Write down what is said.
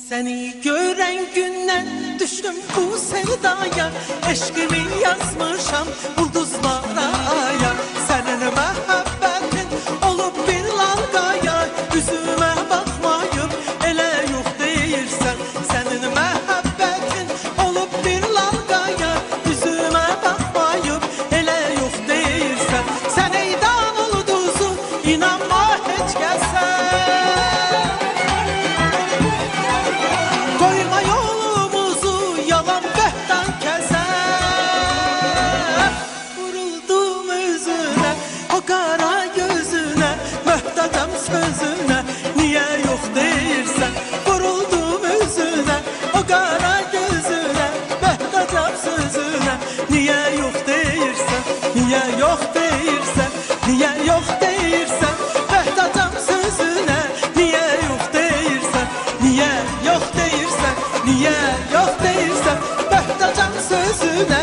Seni gören günden düştüm bu sevdaya. Eşkimi yazmışam ulduzlara aya. Senin muhabbetin olup bir lalgaya. Yüzüme bakmayıp ele yok deyirsen. Senin muhabbetin olup bir lalgaya. Yüzüme bakmayıp ele yok deyirsen. Sen eydan ulduzu inanma hiç gelsen. Koyma yolumuzu yalan behtan keser. Vuruldum yüzüne, o kara gözüne, möhtacam sözüne, niye yok deyirsen. Vuruldum yüzüne, o kara gözüne, möhtacam sözüne, niye yok deyirsen. Niye yok deyirsen, niye yok deyirsen, möhtacam sözüne, niye yok deyirsen. Niye yok deyirsen, niye yok deyirsen, möhtacam sözüne,